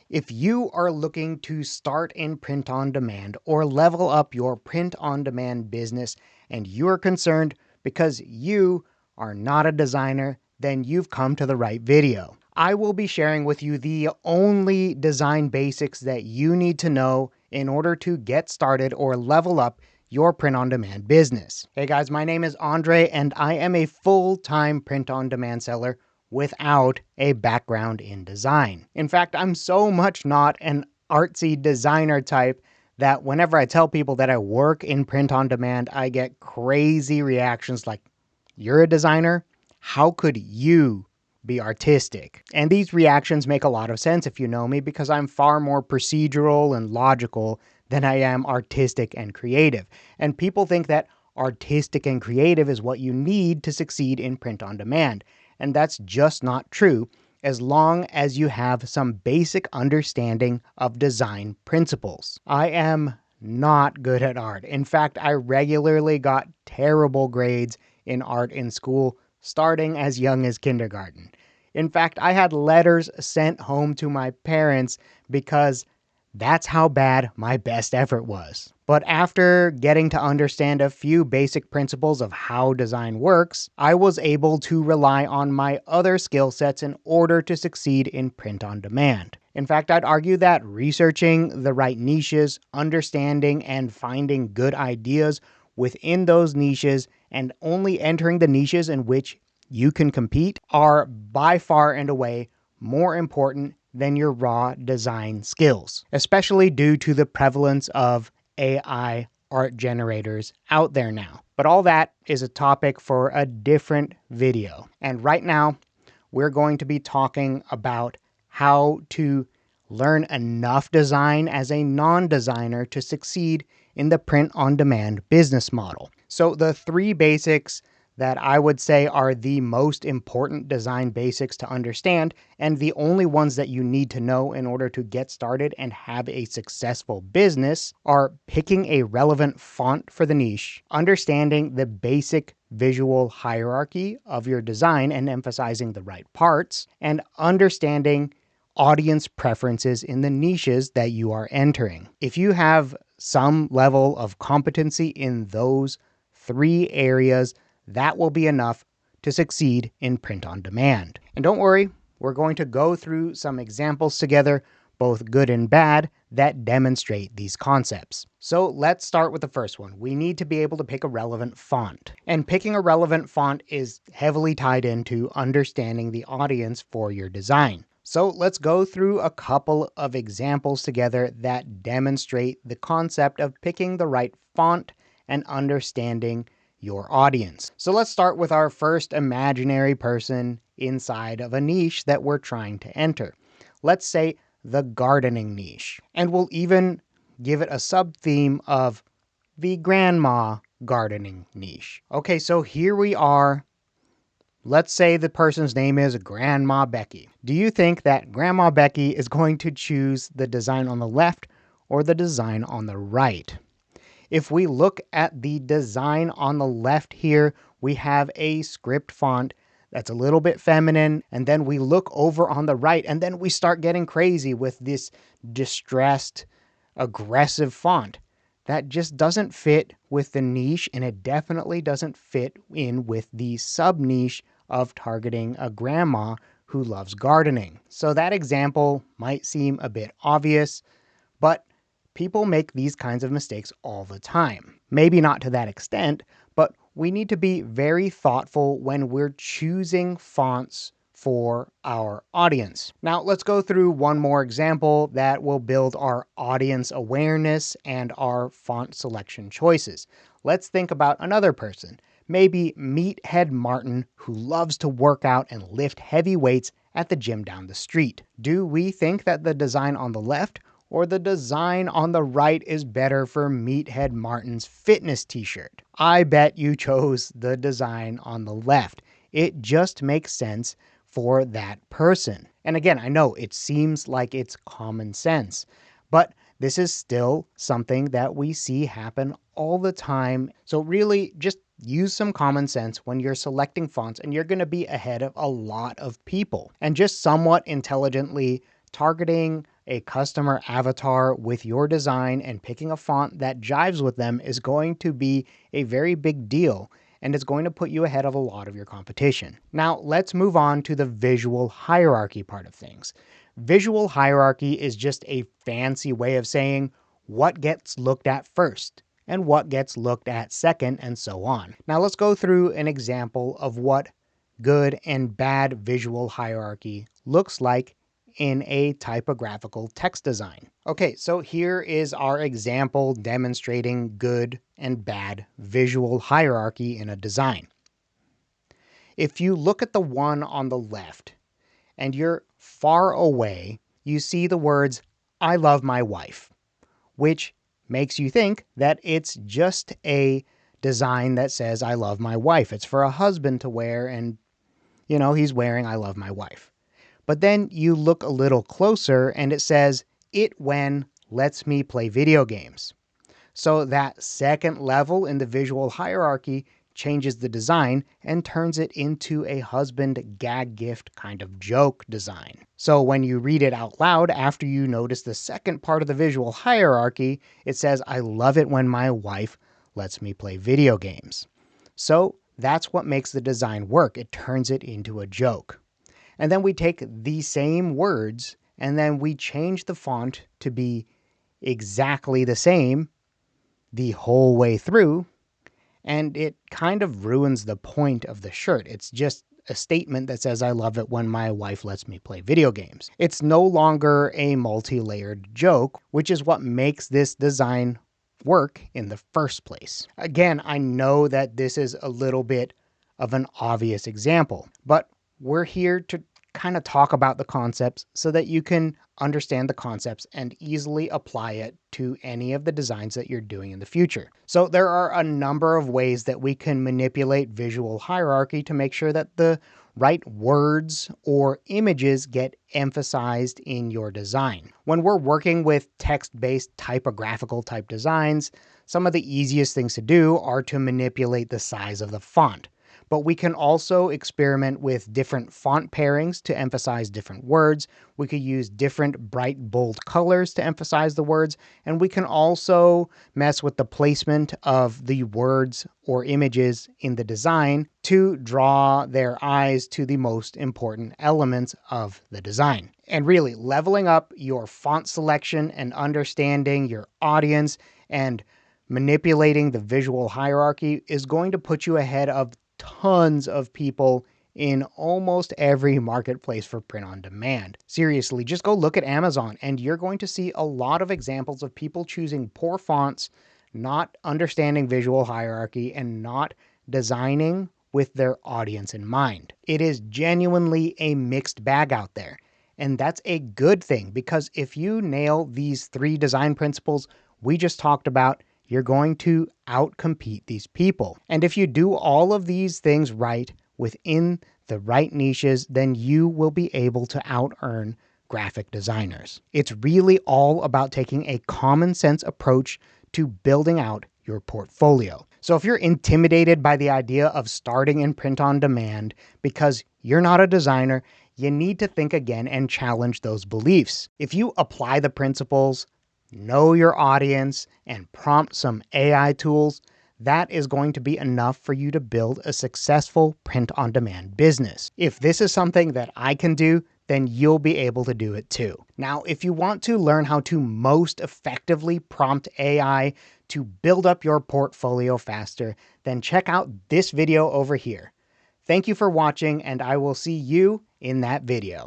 If you are looking to start in print on demand or level up your print on demand business and you're concerned because you are not a designer, then you've come to the right video. I will be sharing with you the only design basics that you need to know in order to get started or level up your print on demand business. Hey guys, my name is Andre and I am a full-time print on demand seller without a background in design. In fact, I'm so much not an artsy designer type that whenever I tell people that I work in print on demand, I get crazy reactions like, "You're a designer? How could you be artistic?" And these reactions make a lot of sense if you know me, because I'm far more procedural and logical than I am artistic and creative. And people think that artistic and creative is what you need to succeed in print on demand. And that's just not true, as long as you have some basic understanding of design principles. I am not good at art. In fact, I regularly got terrible grades in art in school, starting as young as kindergarten. In fact, I had letters sent home to my parents because that's how bad my best effort was. But after getting to understand a few basic principles of how design works, I was able to rely on my other skill sets in order to succeed in print on demand. In fact, I'd argue that researching the right niches, understanding and finding good ideas within those niches, and only entering the niches in which you can compete are by far and away more important than your raw design skills, especially due to the prevalence of AI art generators out there now. But all that is a topic for a different video. And right now, we're going to be talking about how to learn enough design as a non-designer to succeed in the print-on-demand business model. So the three basics that I would say are the most important design basics to understand, and the only ones that you need to know in order to get started and have a successful business, are picking a relevant font for the niche, understanding the basic visual hierarchy of your design and emphasizing the right parts, and understanding audience preferences in the niches that you are entering. If you have some level of competency in those three areas, that will be enough to succeed in print on demand. And don't worry, we're going to go through some examples together, both good and bad, that demonstrate these concepts. So let's start with the first one. We need to be able to pick a relevant font. And picking a relevant font is heavily tied into understanding the audience for your design. So let's go through a couple of examples together that demonstrate the concept of picking the right font and understanding your audience. So let's start with our first imaginary person inside of a niche that we're trying to enter. Let's say the gardening niche. And we'll even give it a sub-theme of the grandma gardening niche. Okay, so here we are. Let's say the person's name is Grandma Becky. Do you think that Grandma Becky is going to choose the design on the left or the design on the right? If we look at the design on the left here, we have a script font that's a little bit feminine, and then we look over on the right, and then we start getting crazy with this distressed, aggressive font. That just doesn't fit with the niche, and it definitely doesn't fit in with the sub-niche of targeting a grandma who loves gardening. So that example might seem a bit obvious, but people make these kinds of mistakes all the time. Maybe not to that extent, but we need to be very thoughtful when we're choosing fonts for our audience. Now let's go through one more example that will build our audience awareness and our font selection choices. Let's think about another person, maybe Meathead Martin, who loves to work out and lift heavy weights at the gym down the street. Do we think that the design on the left or the design on the right is better for Meathead Martin's fitness t-shirt? I bet you chose the design on the left. It just makes sense for that person. And again, I know it seems like it's common sense, but this is still something that we see happen all the time. So really just use some common sense when you're selecting fonts, and you're going to be ahead of a lot of people. And just somewhat intelligently targeting a customer avatar with your design and picking a font that jives with them is going to be a very big deal, and it's going to put you ahead of a lot of your competition. Now, let's move on to the visual hierarchy part of things. Visual hierarchy is just a fancy way of saying what gets looked at first and what gets looked at second, and so on. Now, let's go through an example of what good and bad visual hierarchy looks like in a typographical text design. Okay, so here is our example demonstrating good and bad visual hierarchy in a design. If you look at the one on the left and you're far away, you see the words, "I love my wife," which makes you think that it's just a design that says, "I love my wife." It's for a husband to wear, and he's wearing "I love my wife." But then you look a little closer and it says, "It when lets me play video games." So that second level in the visual hierarchy changes the design and turns it into a husband gag gift kind of joke design. So when you read it out loud after you notice the second part of the visual hierarchy, it says, "I love it when my wife lets me play video games." So that's what makes the design work. It turns it into a joke. And then we take the same words and then we change the font to be exactly the same the whole way through, and it kind of ruins the point of the shirt. It's just a statement that says, "I love it when my wife lets me play video games." It's no longer a multi-layered joke, which is what makes this design work in the first place. Again, I know that this is a little bit of an obvious example, but we're here to kind of talk about the concepts so that you can understand the concepts and easily apply it to any of the designs that you're doing in the future. So there are a number of ways that we can manipulate visual hierarchy to make sure that the right words or images get emphasized in your design. When we're working with text-based typographical type designs, some of the easiest things to do are to manipulate the size of the font. But we can also experiment with different font pairings to emphasize different words. We could use different bright, bold colors to emphasize the words. And we can also mess with the placement of the words or images in the design to draw their eyes to the most important elements of the design. And really, leveling up your font selection and understanding your audience and manipulating the visual hierarchy is going to put you ahead of tons of people in almost every marketplace for print on demand. Seriously, just go look at Amazon and you're going to see a lot of examples of people choosing poor fonts, not understanding visual hierarchy, and not designing with their audience in mind. It is genuinely a mixed bag out there. And that's a good thing, because if you nail these 3 design principles we just talked about, you're going to outcompete these people. And if you do all of these things right within the right niches, then you will be able to out-earn graphic designers. It's really all about taking a common sense approach to building out your portfolio. So if you're intimidated by the idea of starting in print on demand because you're not a designer, you need to think again and challenge those beliefs. If you apply the principles, know your audience, and prompt some AI tools, that is going to be enough for you to build a successful print-on-demand business. If this is something that I can do, then you'll be able to do it too. Now, if you want to learn how to most effectively prompt AI to build up your portfolio faster, then check out this video over here. Thank you for watching, and I will see you in that video.